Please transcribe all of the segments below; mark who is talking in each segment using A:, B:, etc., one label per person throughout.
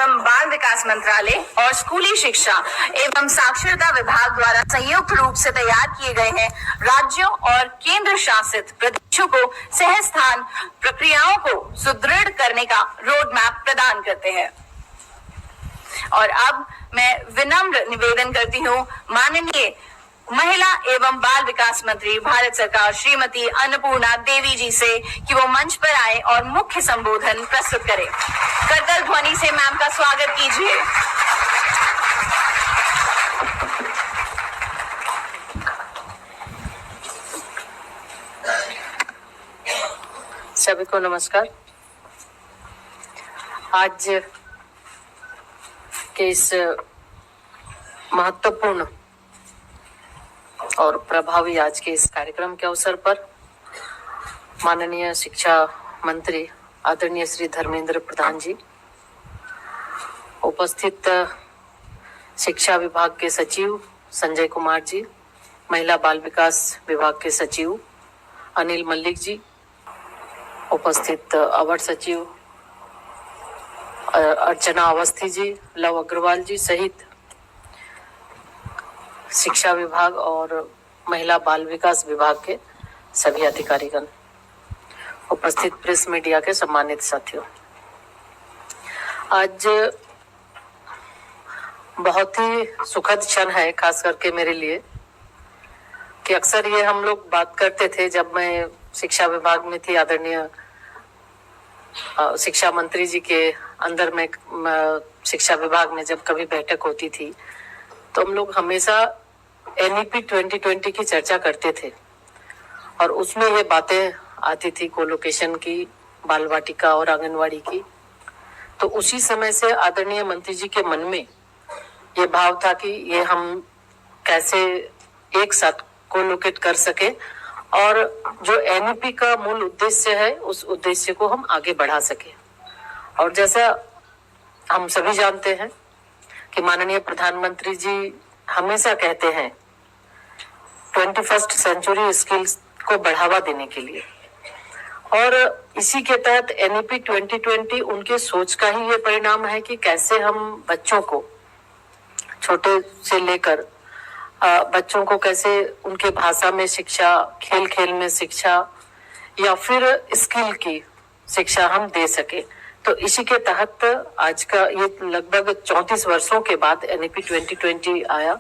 A: एवं बाल विकास मंत्रालय और स्कूली शिक्षा एवं साक्षरता विभाग द्वारा संयुक्त रूप से तैयार किए गए हैं राज्यों और केंद्र शासित प्रदेशों को सह स्थान प्रक्रियाओं को सुदृढ़ करने का रोड मैप प्रदान करते हैं। और अब मैं विनम्र निवेदन करती हूँ माननीय महिला एवं बाल विकास मंत्री भारत सरकार श्रीमती अन्नपूर्णा देवी जी से कि वो मंच पर आए और मुख्य संबोधन प्रस्तुत करें। करतल ध्वनि से मैम का स्वागत कीजिए।
B: सभी को नमस्कार। आज के इस महत्वपूर्ण और प्रभावी आज के इस कार्यक्रम के अवसर पर माननीय शिक्षा मंत्री आदरणीय श्री धर्मेंद्र प्रधान जी, उपस्थित शिक्षा विभाग के सचिव संजय कुमार जी, महिला बाल विकास विभाग के सचिव अनिल मल्लिक जी, उपस्थित अवर सचिव अर्चना अवस्थी जी, लव अग्रवाल जी सहित शिक्षा विभाग और महिला बाल विकास विभाग के सभी अधिकारीगण, उपस्थित प्रेस मीडिया के सम्मानित साथियों, आज बहुत ही सुखद क्षण है खास करके मेरे लिए कि अक्सर ये हम लोग बात करते थे जब मैं शिक्षा विभाग में थी, आदरणीय शिक्षा मंत्री जी के अंदर में शिक्षा विभाग में जब कभी बैठक होती थी तो हम लोग हमेशा NEP 2020 की चर्चा करते थे और उसमें ये बातें आती थी कोलोकेशन की, बाल वाटिका और आंगनवाड़ी की। तो उसी समय से आदरणीय मंत्री जी के मन में ये भाव था कि ये हम कैसे एक साथ कोलोकेट कर सके और जो NEP का मूल उद्देश्य है उस उद्देश्य को हम आगे बढ़ा सके। और जैसा हम सभी जानते हैं कि माननीय प्रधानमंत्री जी हमेशा कहते हैं 21st सेंचुरी स्किल्स को बढ़ावा देने के लिए, और इसी के तहत NEP 2020 उनके सोच का ही ये परिणाम है कि कैसे हम बच्चों को छोटे से लेकर बच्चों को कैसे उनके भाषा में शिक्षा, खेल खेल में शिक्षा या फिर स्किल की शिक्षा हम दे सके। तो इसी के तहत आज का ये लगभग 34 वर्षों के बाद NEP 2020 आया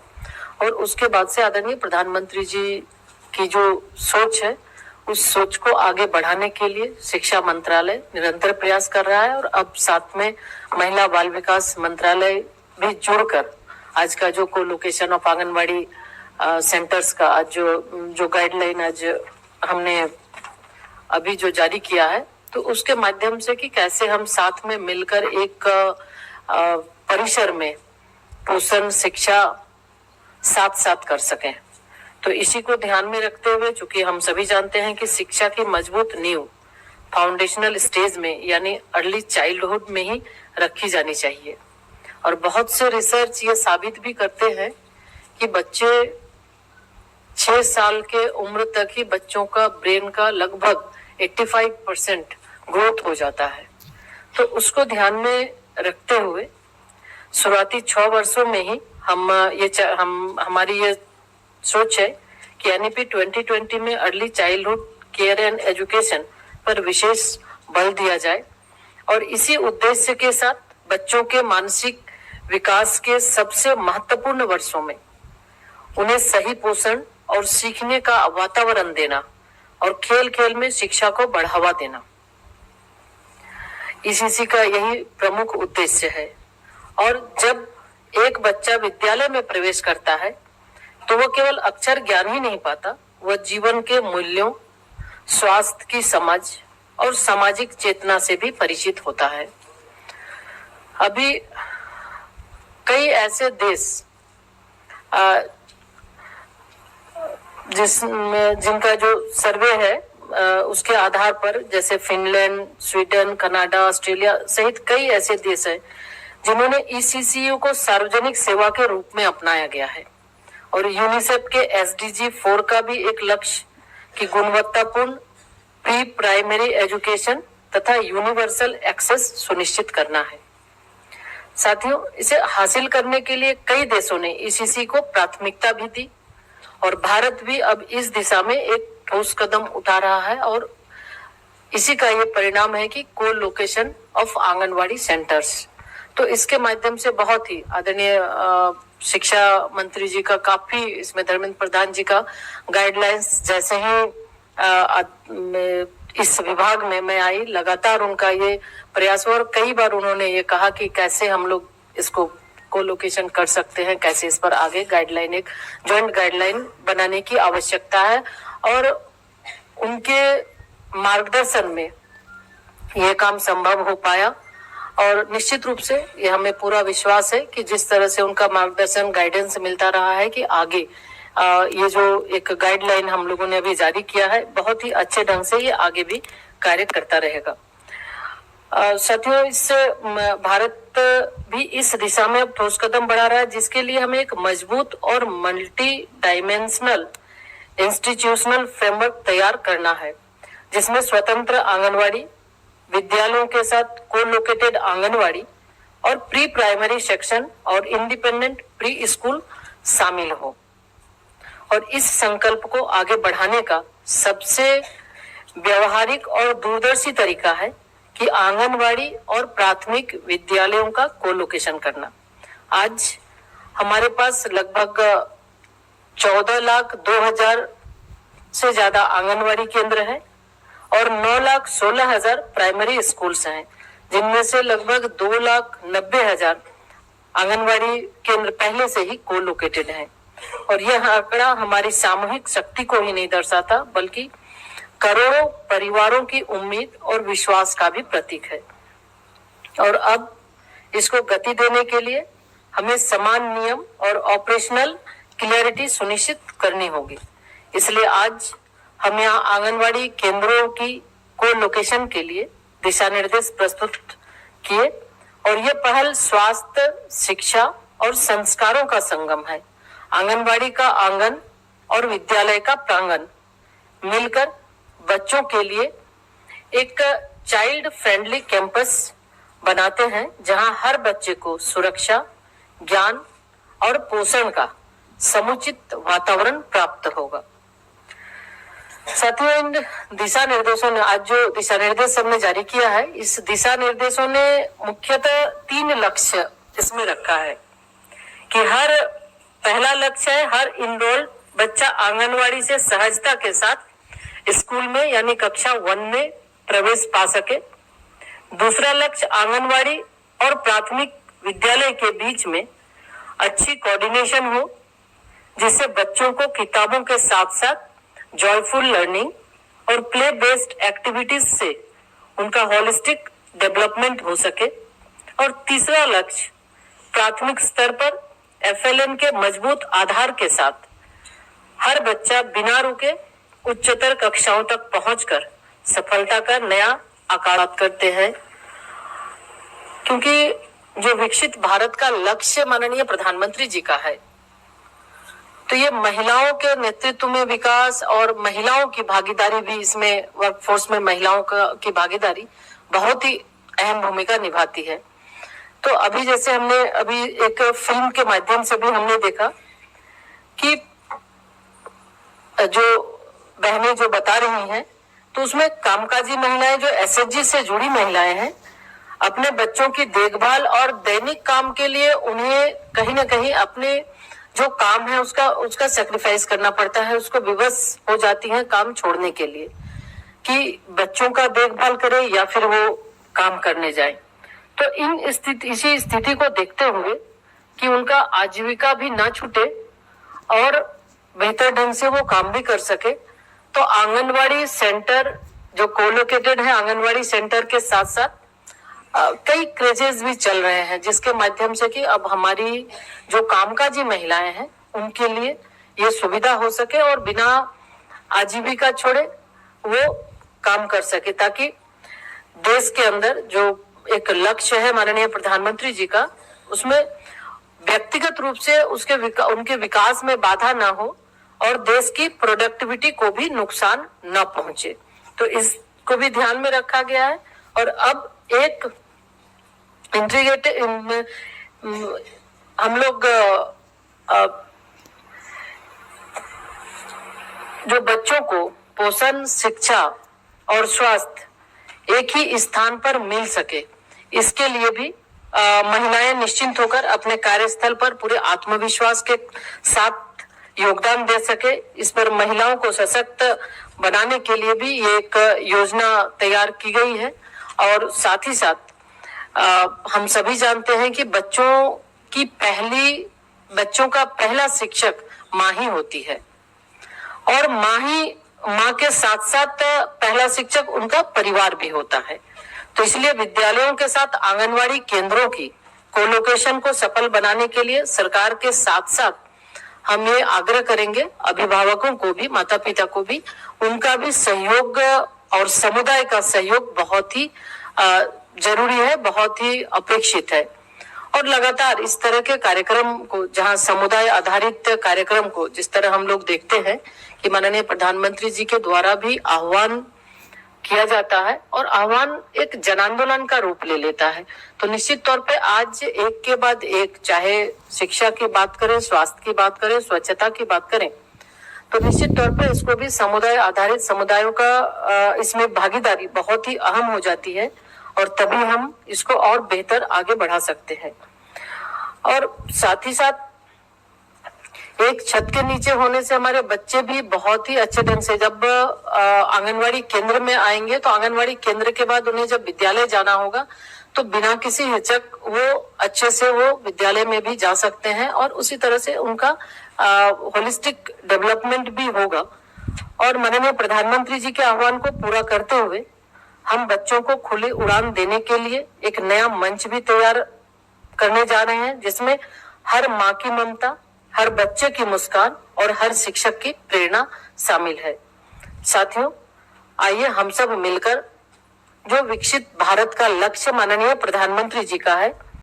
B: और उसके बाद से आदरणीय प्रधानमंत्री जी की जो सोच है उस सोच को आगे बढ़ाने के लिए शिक्षा मंत्रालय निरंतर प्रयास कर रहा है और अब साथ में महिला बाल विकास मंत्रालय भी जुड़कर आज का जो कोलोकेशन ऑफ आंगनवाड़ी सेंटर्स का आज जो गाइडलाइन आज हमने अभी जो जारी किया है तो उसके माध्यम से कि कैसे हम साथ में मिलकर एक परिसर में पोषण शिक्षा साथ साथ कर सकें। तो इसी को ध्यान में रखते हुए, चूंकि हम सभी जानते हैं कि शिक्षा की मजबूत नींव फाउंडेशनल स्टेज में यानी अर्ली चाइल्डहुड में ही रखी जानी चाहिए। और बहुत से रिसर्च ये साबित भी करते हैं कि बच्चे 6 साल के उम्र तक ही बच्चों का ब्रेन का लगभग 85% ग्रोथ हो जाता है। तो उसको ध्यान में रखते हुए शुरुआती 6 वर्षों में ही हमारी ये सोच है कि NEP 2020 में early childhood care and education पर विशेष बल दिया जाए और इसी उद्देश्य के साथ बच्चों के मानसिक विकास के सबसे महत्वपूर्ण वर्षों में उन्हें सही पोषण और सीखने का वातावरण देना और खेल खेल में शिक्षा को बढ़ावा देना, इसी का यही प्रमुख उद्देश्य है। और जब एक बच्चा विद्यालय में प्रवेश करता है तो वह केवल अक्षर ज्ञान ही नहीं पाता, वह जीवन के मूल्यों, स्वास्थ्य की समझ और सामाजिक चेतना से भी परिचित होता है। अभी कई ऐसे देश जिनका जो सर्वे है उसके आधार पर, जैसे फिनलैंड, स्वीडन, कनाडा, ऑस्ट्रेलिया सहित कई ऐसे देश हैं जिन्होंने ECCU को सार्वजनिक सेवा के रूप में अपनाया गया है। और यूनिसेफ के SDG 4 का भी एक लक्ष्य कि गुणवत्तापूर्ण प्री प्राइमरी एजुकेशन तथा यूनिवर्सल एक्सेस सुनिश्चित करना है। साथियों, इसे हासिल करने के लिए कई देशों ने ईसीसी को प्राथमिकता भी दी और भारत भी अब इस दिशा में एक ठोस कदम उठा रहा है और इसी का ये परिणाम है कि को लोकेशन ऑफ आंगनवाड़ी सेंटर्स। तो इसके माध्यम से बहुत ही आदरणीय शिक्षा मंत्री जी का काफी इसमें धर्मेंद्र प्रधान जी का गाइडलाइंस जैसे ही इस विभाग में मैं आई, लगातार उनका ये प्रयास और कई बार उन्होंने ये कहा कि कैसे हम लोग इसको को लोकेशन कर सकते हैं, कैसे इस पर आगे गाइडलाइन एक जॉइंट गाइडलाइन बनाने की आवश्यकता है और उनके मार्गदर्शन में यह काम संभव हो पाया और निश्चित रूप से ये हमें पूरा विश्वास है कि जिस तरह से उनका मार्गदर्शन गाइडेंस मिलता रहा है कि आगे ये जो एक गाइडलाइन हम लोगों ने अभी जारी किया है बहुत ही अच्छे ढंग से ये आगे भी कार्य करता रहेगा। साथियों, इस भारत भी इस दिशा में अब ठोस कदम बढ़ा रहा है जिसके लिए हमें एक मजबूत और मल्टी डायमेंशनल इंस्टीट्यूशनल फ्रेमवर्क तैयार करना है जिसमें स्वतंत्र आंगनवाड़ी, विद्यालयों के साथ को-लोकेटेड आंगनवाड़ी और प्री प्राइमरी सेक्शन और इंडिपेंडेंट प्री स्कूल शामिल हो। और इस संकल्प को आगे बढ़ाने का सबसे व्यवहारिक और दूरदर्शी तरीका है कि आंगनवाड़ी और प्राथमिक विद्यालयों का को-लोकेशन करना। आज हमारे पास लगभग 14,02,000 से ज्यादा आंगनवाड़ी केंद्र हैं और 9,16,000 प्राइमरी स्कूल्स हैं जिनमें से लगभग 2,90,000 आंगनवाड़ी केंद्र पहले से ही को लोकेटेड हैं और यह आंकड़ा हमारी सामूहिक शक्ति को ही नहीं दर्शाता बल्कि करोड़ों परिवारों की उम्मीद और विश्वास का भी प्रतीक है। और अब इसको गति देने के लिए हमें समान नियम और ऑपरेशनल क्लियरिटी सुनिश्चित करनी होगी। इसलिए आज हम यहाँ आंगनवाड़ी केंद्रों की को लोकेशन के लिए दिशा निर्देश प्रस्तुत किए और ये पहल स्वास्थ्य, शिक्षा और संस्कारों का संगम है। आंगनवाड़ी का आंगन और विद्यालय का प्रांगण मिलकर बच्चों के लिए एक चाइल्ड फ्रेंडली कैंपस बनाते हैं जहां हर बच्चे को सुरक्षा, ज्ञान और पोषण का समुचित वातावरण प्राप्त होगा। साथियों, इन दिशा निर्देशों ने आज जो दिशा निर्देश हमने जारी किया है, इस दिशा निर्देशों ने मुख्यतः 3 लक्ष्य इसमें रखा है कि पहला लक्ष्य है हर इनरोल्ड बच्चा आंगनवाड़ी से सहजता के साथ स्कूल में यानी कक्षा 1 में प्रवेश पा सके। दूसरा लक्ष्य आंगनवाड़ी और प्राथमिक विद्यालय के बीच में अच्छी कोऑर्डिनेशन हो जिससे बच्चों को किताबों के साथ साथ जॉयफुल लर्निंग और प्ले बेस्ड एक्टिविटीज से उनका होलिस्टिक डेवलपमेंट हो सके। और तीसरा लक्ष्य प्राथमिक स्तर पर एफएलएन के मजबूत आधार के साथ हर बच्चा बिना रुके उच्चतर कक्षाओं तक पहुंचकर सफलता का नया आकार करते हैं, क्योंकि जो विकसित भारत का लक्ष्य माननीय प्रधानमंत्री जी का है, तो ये महिलाओं के नेतृत्व में विकास और महिलाओं की भागीदारी भी, इसमें वर्कफोर्स में महिलाओं की भागीदारी बहुत ही अहम भूमिका निभाती है। तो अभी जैसे हमने अभी एक फिल्म के माध्यम से भी हमने देखा कि जो बहनें जो बता रही हैं, तो उसमें कामकाजी महिलाएं जो एसएचजी से जुड़ी महिलाएं हैं, अपने बच्चों की देखभाल और दैनिक काम के लिए उन्हें कहीं ना कहीं अपने जो काम है उसका सेक्रीफाइस करना पड़ता है, उसको विवश हो जाती हैं काम छोड़ने के लिए कि बच्चों का देखभाल करे या फिर वो काम करने जाए। तो इसी स्थिति को देखते हुए कि उनका आजीविका भी ना छूटे और बेहतर ढंग से वो काम भी कर सके, तो आंगनवाड़ी सेंटर जो कोलोकेटेड है, आंगनवाड़ी सेंटर के साथ साथ कई क्रेजेस भी चल रहे हैं जिसके माध्यम से कि अब हमारी जो कामकाजी महिलाएं हैं उनके लिए ये सुविधा हो सके और बिना आजीविका छोड़े वो काम कर सके, ताकि देश के अंदर जो एक लक्ष्य है माननीय प्रधानमंत्री जी का, उसमें व्यक्तिगत रूप से उनके विकास में बाधा ना हो और देश की प्रोडक्टिविटी को भी नुकसान न पहुंचे। तो इसको भी ध्यान में रखा गया है और अब एक हम लोग जो बच्चों को पोषण, शिक्षा और स्वास्थ्य एक ही स्थान पर मिल सके, इसके लिए भी महिलाएं निश्चिंत होकर अपने कार्यस्थल पर पूरे आत्मविश्वास के साथ योगदान दे सके, इस पर महिलाओं को सशक्त बनाने के लिए भी ये एक योजना तैयार की गई है। और साथ ही साथ हम सभी जानते हैं कि बच्चों का पहला शिक्षक माँ ही होती है, और माँ के साथ साथ पहला शिक्षक उनका परिवार भी होता है। तो इसलिए विद्यालयों के साथ आंगनवाड़ी केंद्रों की कोलोकेशन को सफल बनाने के लिए सरकार के साथ साथ हम ये आग्रह करेंगे अभिभावकों को भी, माता पिता को भी, उनका भी सहयोग और समुदाय का सहयोग बहुत ही जरूरी है, बहुत ही अपेक्षित है। और लगातार इस तरह के कार्यक्रम को, जहां समुदाय आधारित कार्यक्रम को जिस तरह हम लोग देखते हैं कि माननीय प्रधानमंत्री जी के द्वारा भी आह्वान किया जाता है और आह्वान एक जन आंदोलन का रूप ले लेता है, तो निश्चित तौर पे आज एक के बाद एक, चाहे शिक्षा की बात करें, स्वास्थ्य की बात करें, स्वच्छता की बात करें, तो निश्चित तौर पे इसको भी समुदाय आधारित समुदायों का इसमें भागीदारी बहुत ही अहम हो जाती है, और तभी हम इसको और बेहतर आगे बढ़ा सकते हैं। और साथ ही साथ एक छत के नीचे होने से हमारे बच्चे भी बहुत ही अच्छे ढंग से, जब आंगनवाड़ी केंद्र में आएंगे तो आंगनवाड़ी केंद्र के बाद उन्हें जब विद्यालय जाना होगा तो बिना किसी हिचक वो अच्छे से वो विद्यालय में भी जा सकते हैं, और उसी तरह से उनका होलिस्टिक डेवलपमेंट भी होगा। और माननीय प्रधानमंत्री जी के आह्वान को पूरा करते हुए हम बच्चों को खुली उड़ान देने के लिए एक नया मंच भी तैयार करने जा रहे हैं, जिसमें हर माँ की ममता, हर बच्चे की मुस्कान और हर शिक्षक की प्रेरणा शामिल है। साथियों, आइए हम सब मिलकर जो विकसित भारत का लक्ष्य माननीय प्रधानमंत्री जी का है,